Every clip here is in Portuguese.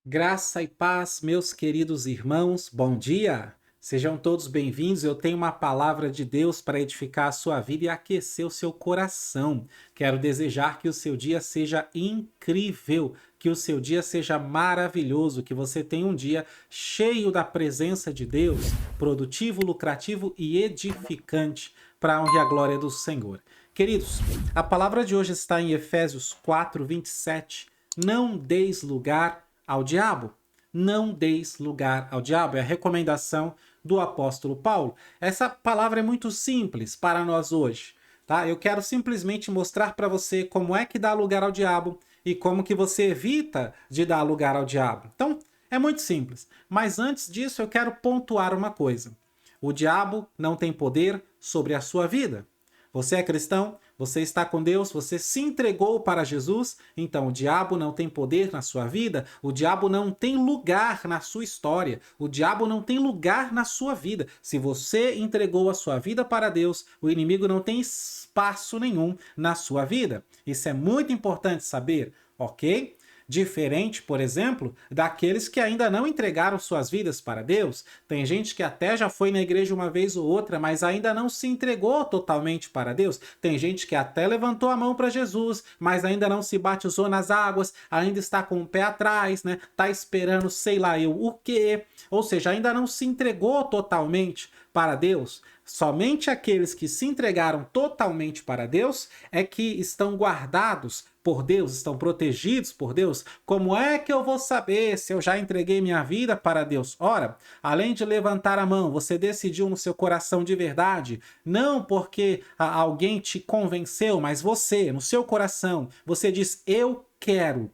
Graça e paz, meus queridos irmãos, bom dia! Sejam todos bem-vindos. Eu tenho uma palavra de Deus para edificar a sua vida e aquecer o seu coração. Quero desejar que o seu dia seja incrível, que o seu dia seja maravilhoso, que você tenha um dia cheio da presença de Deus, produtivo, lucrativo e edificante para a honra e a glória do Senhor. Queridos, a palavra de hoje está em Efésios 4:27. Não deis lugar ao diabo. Não deis lugar ao diabo. É a recomendação do apóstolo Paulo. Essa palavra é muito simples para nós hoje, tá? Eu quero simplesmente mostrar para você como é que dá lugar ao diabo e como que você evita de dar lugar ao diabo. Então, é muito simples. Mas antes disso, eu quero pontuar uma coisa. O diabo não tem poder sobre a sua vida. Você é cristão? Você está com Deus? Você se entregou para Jesus? Então o diabo não tem poder na sua vida? O diabo não tem lugar na sua história? O diabo não tem lugar na sua vida? Se você entregou a sua vida para Deus, o inimigo não tem espaço nenhum na sua vida. Isso é muito importante saber, ok? Diferente, por exemplo, daqueles que ainda não entregaram suas vidas para Deus. Tem gente que até já foi na igreja uma vez ou outra, mas ainda não se entregou totalmente para Deus. Tem gente que até levantou a mão para Jesus, mas ainda não se batizou nas águas, ainda está com o pé atrás, né? Tá esperando sei lá eu o quê. Ou seja, ainda não se entregou totalmente para Deus. Somente aqueles que se entregaram totalmente para Deus é que estão guardados por Deus, estão protegidos por Deus. Como é que eu vou saber se eu já entreguei minha vida para Deus? Ora, além de levantar a mão, você decidiu no seu coração de verdade, não porque alguém te convenceu, mas você, no seu coração, você diz: eu quero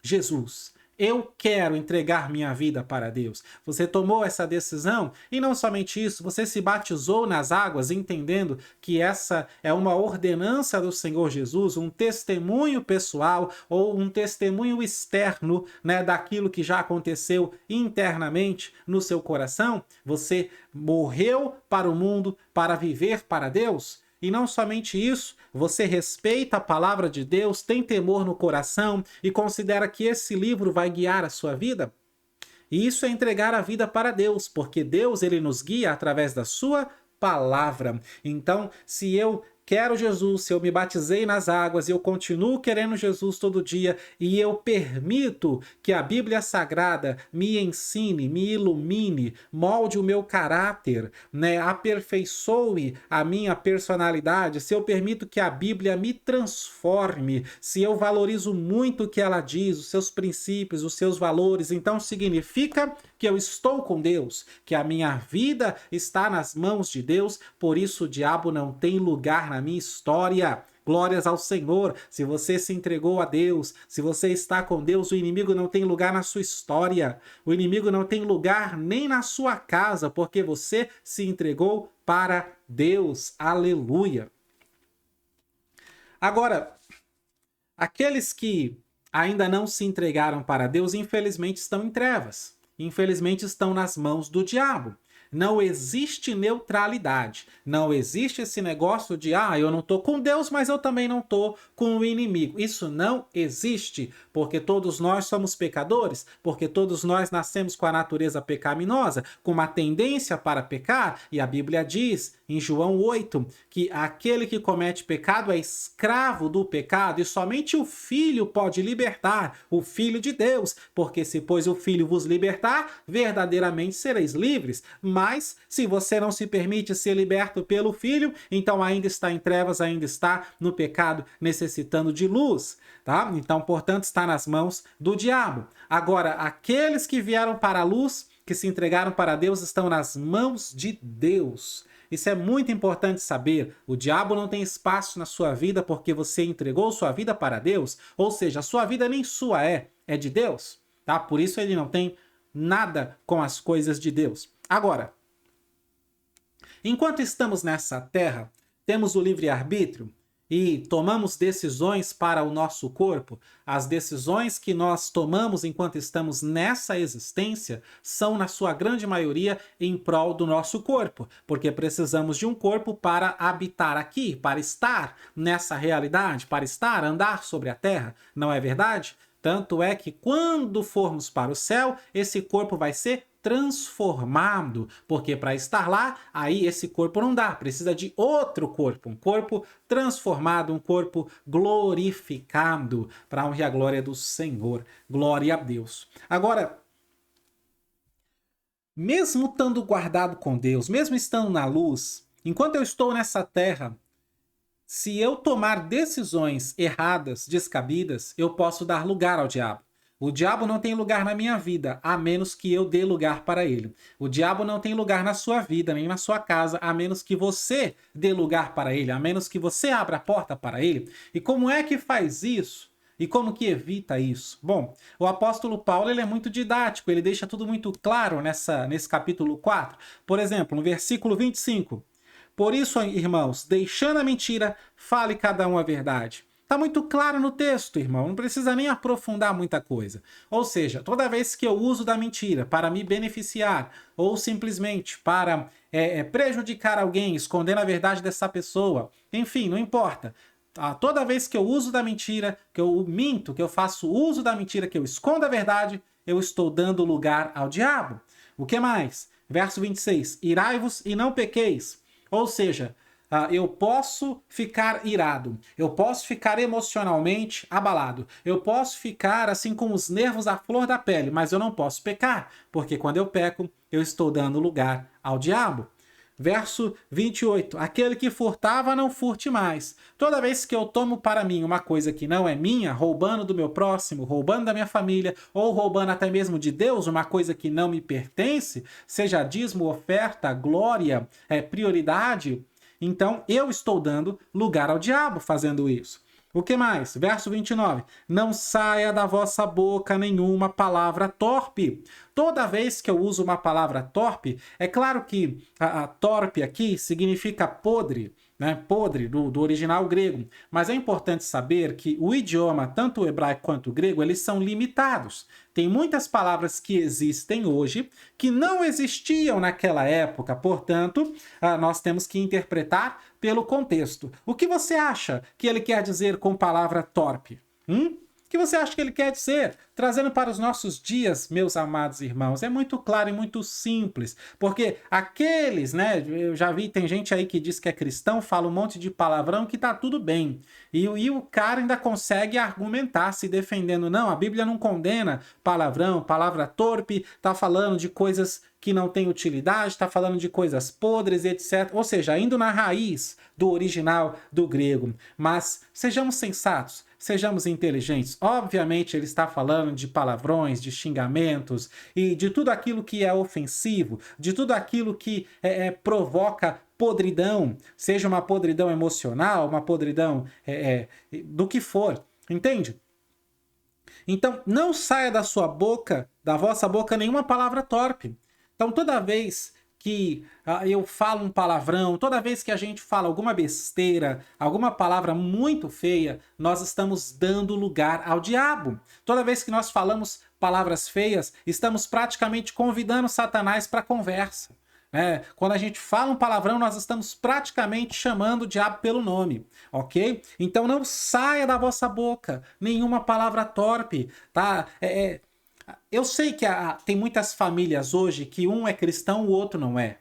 Jesus. Eu quero entregar minha vida para Deus. Você tomou essa decisão e não somente isso, você se batizou nas águas entendendo que essa é uma ordenança do Senhor Jesus, um testemunho pessoal ou um testemunho externo, né, daquilo que já aconteceu internamente no seu coração. Você morreu para o mundo para viver para Deus. E não somente isso, você respeita a palavra de Deus, tem temor no coração e considera que esse livro vai guiar a sua vida? E isso é entregar a vida para Deus, porque Deus ele nos guia através da sua palavra. Então, se eu quero Jesus, se eu me batizei nas águas e eu continuo querendo Jesus todo dia e eu permito que a Bíblia Sagrada me ensine, me ilumine, molde o meu caráter, né, aperfeiçoe a minha personalidade, se eu permito que a Bíblia me transforme, se eu valorizo muito o que ela diz, os seus princípios, os seus valores, então significa que eu estou com Deus, que a minha vida está nas mãos de Deus, por isso o diabo não tem lugar na minha história. Glórias ao Senhor. Se você se entregou a Deus, se você está com Deus, o inimigo não tem lugar na sua história. O inimigo não tem lugar nem na sua casa, porque você se entregou para Deus. Aleluia. Agora, aqueles que ainda não se entregaram para Deus, infelizmente estão em trevas. Infelizmente estão nas mãos do diabo. Não existe neutralidade. Não existe esse negócio de eu não estou com Deus, mas eu também não estou com o inimigo. Isso não existe, porque todos nós somos pecadores, porque todos nós nascemos com a natureza pecaminosa, com uma tendência para pecar, e a Bíblia diz em João 8 que aquele que comete pecado é escravo do pecado e somente o Filho pode libertar, o Filho de Deus, porque se pois o Filho vos libertar, verdadeiramente sereis livres. Mas se você não se permite ser liberto pelo Filho, então ainda está em trevas, ainda está no pecado, necessitando de luz, tá? Então, portanto, está nas mãos do diabo. Agora, aqueles que vieram para a luz, que se entregaram para Deus, estão nas mãos de Deus. Isso é muito importante saber. O diabo não tem espaço na sua vida porque você entregou sua vida para Deus, ou seja, a sua vida nem sua é de Deus, tá? Por isso ele não tem nada com as coisas de Deus. Agora, enquanto estamos nessa terra, temos o livre-arbítrio e tomamos decisões para o nosso corpo. As decisões que nós tomamos enquanto estamos nessa existência são, na sua grande maioria, em prol do nosso corpo, porque precisamos de um corpo para habitar aqui, para estar nessa realidade, para andar sobre a terra, não é verdade? Tanto é que quando formos para o céu, esse corpo vai ser transformado, porque para estar lá, aí esse corpo não dá, precisa de outro corpo, um corpo transformado, um corpo glorificado, para a honra e a glória do Senhor. Glória a Deus. Agora, mesmo estando guardado com Deus, mesmo estando na luz, enquanto eu estou nessa terra, se eu tomar decisões erradas, descabidas, eu posso dar lugar ao diabo. O diabo não tem lugar na minha vida, a menos que eu dê lugar para ele. O diabo não tem lugar na sua vida, nem na sua casa, a menos que você dê lugar para ele, a menos que você abra a porta para ele. E como é que faz isso? E como que evita isso? Bom, o apóstolo Paulo ele é muito didático, ele deixa tudo muito claro nesse capítulo 4. Por exemplo, no versículo 25. Por isso, irmãos, deixando a mentira, fale cada um a verdade. Está muito claro no texto, irmão, não precisa nem aprofundar muita coisa. Ou seja, toda vez que eu uso da mentira para me beneficiar, ou simplesmente para prejudicar alguém, escondendo a verdade dessa pessoa, enfim, não importa. Toda vez que eu uso da mentira, que eu minto, que eu faço uso da mentira, que eu escondo a verdade, eu estou dando lugar ao diabo. O que mais? Verso 26. Irai-vos e não pequeis. Ou seja, eu posso ficar irado, eu posso ficar emocionalmente abalado, eu posso ficar assim com os nervos à flor da pele, mas eu não posso pecar, porque quando eu peco, eu estou dando lugar ao diabo. Verso 28. Aquele que furtava, não furte mais. Toda vez que eu tomo para mim uma coisa que não é minha, roubando do meu próximo, roubando da minha família, ou roubando até mesmo de Deus, uma coisa que não me pertence, seja dízimo, oferta, glória, prioridade, então eu estou dando lugar ao diabo fazendo isso. O que mais? Verso 29. Não saia da vossa boca nenhuma palavra torpe. Toda vez que eu uso uma palavra torpe, é claro que a torpe aqui significa podre, né? Podre, do original grego. Mas é importante saber que o idioma, tanto o hebraico quanto o grego, eles são limitados. Tem muitas palavras que existem hoje que não existiam naquela época, portanto, nós temos que interpretar pelo contexto. O que você acha que ele quer dizer com palavra torpe? O que você acha que ele quer dizer? Trazendo para os nossos dias, meus amados irmãos, é muito claro e muito simples, porque aqueles, né, eu já vi, tem gente aí que diz que é cristão, fala um monte de palavrão que tá tudo bem, e o cara ainda consegue argumentar se defendendo, não, a Bíblia não condena palavrão, palavra torpe, tá falando de coisas que não têm utilidade, tá falando de coisas podres, etc. Ou seja, indo na raiz do original do grego, mas sejamos sensatos, sejamos inteligentes. Obviamente ele está falando de palavrões, de xingamentos e de tudo aquilo que é ofensivo, de tudo aquilo que provoca podridão, seja uma podridão emocional, uma podridão do que for, entende? Então não saia da sua boca, da vossa boca, nenhuma palavra torpe. Então toda vez que eu falo um palavrão, toda vez que a gente fala alguma besteira, alguma palavra muito feia, nós estamos dando lugar ao diabo. Toda vez que nós falamos palavras feias, estamos praticamente convidando Satanás para a conversa. Quando a gente fala um palavrão, nós estamos praticamente chamando o diabo pelo nome, ok? Então não saia da vossa boca nenhuma palavra torpe, tá? Eu sei que tem muitas famílias hoje que um é cristão, o outro não é.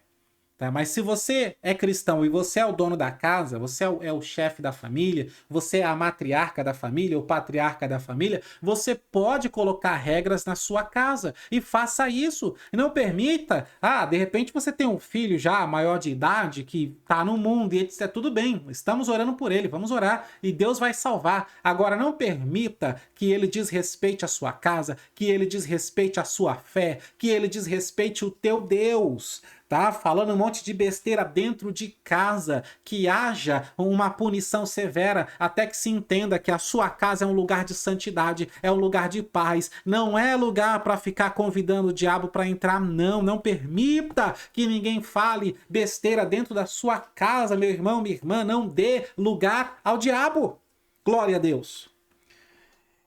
Tá? Mas se você é cristão e você é o dono da casa, você é o chefe da família, você é a matriarca da família, o patriarca da família, você pode colocar regras na sua casa e faça isso. E não permita, de repente você tem um filho já maior de idade que está no mundo e etc. Tudo bem, estamos orando por ele, vamos orar e Deus vai salvar. Agora não permita que ele desrespeite a sua casa, que ele desrespeite a sua fé, que ele desrespeite o teu Deus. Tá falando um monte de besteira dentro de casa, que haja uma punição severa até que se entenda que a sua casa é um lugar de santidade, é um lugar de paz, não é lugar para ficar convidando o diabo para entrar, não permita que ninguém fale besteira dentro da sua casa, meu irmão, minha irmã, não dê lugar ao diabo. Glória a Deus.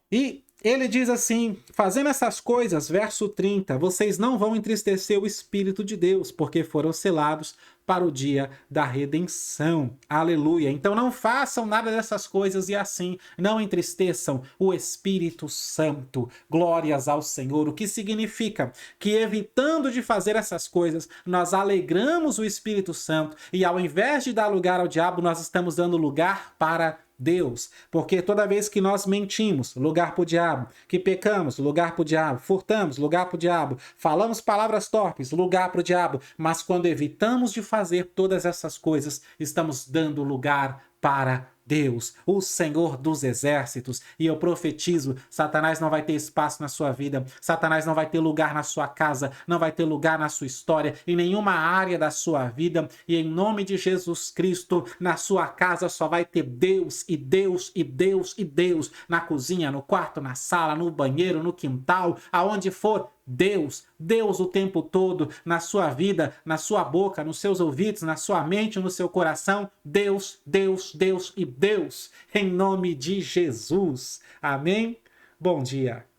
E Ele diz assim: fazendo essas coisas, verso 30, vocês não vão entristecer o Espírito de Deus, porque foram selados para o dia da redenção. Aleluia. Então não façam nada dessas coisas e assim não entristeçam o Espírito Santo. Glórias ao Senhor. O que significa que, evitando de fazer essas coisas, nós alegramos o Espírito Santo e, ao invés de dar lugar ao diabo, nós estamos dando lugar para Deus, porque toda vez que nós mentimos, lugar para o diabo, que pecamos, lugar para o diabo, furtamos, lugar para o diabo, falamos palavras torpes, lugar para o diabo, mas quando evitamos de fazer todas essas coisas, estamos dando lugar para Deus, o Senhor dos exércitos. E eu profetizo: Satanás não vai ter espaço na sua vida, Satanás não vai ter lugar na sua casa, não vai ter lugar na sua história, em nenhuma área da sua vida. E em nome de Jesus Cristo, na sua casa só vai ter Deus e Deus e Deus e Deus, na cozinha, no quarto, na sala, no banheiro, no quintal, aonde for. Deus, Deus o tempo todo, na sua vida, na sua boca, nos seus ouvidos, na sua mente, no seu coração. Deus, Deus, Deus e Deus, em nome de Jesus. Amém? Bom dia.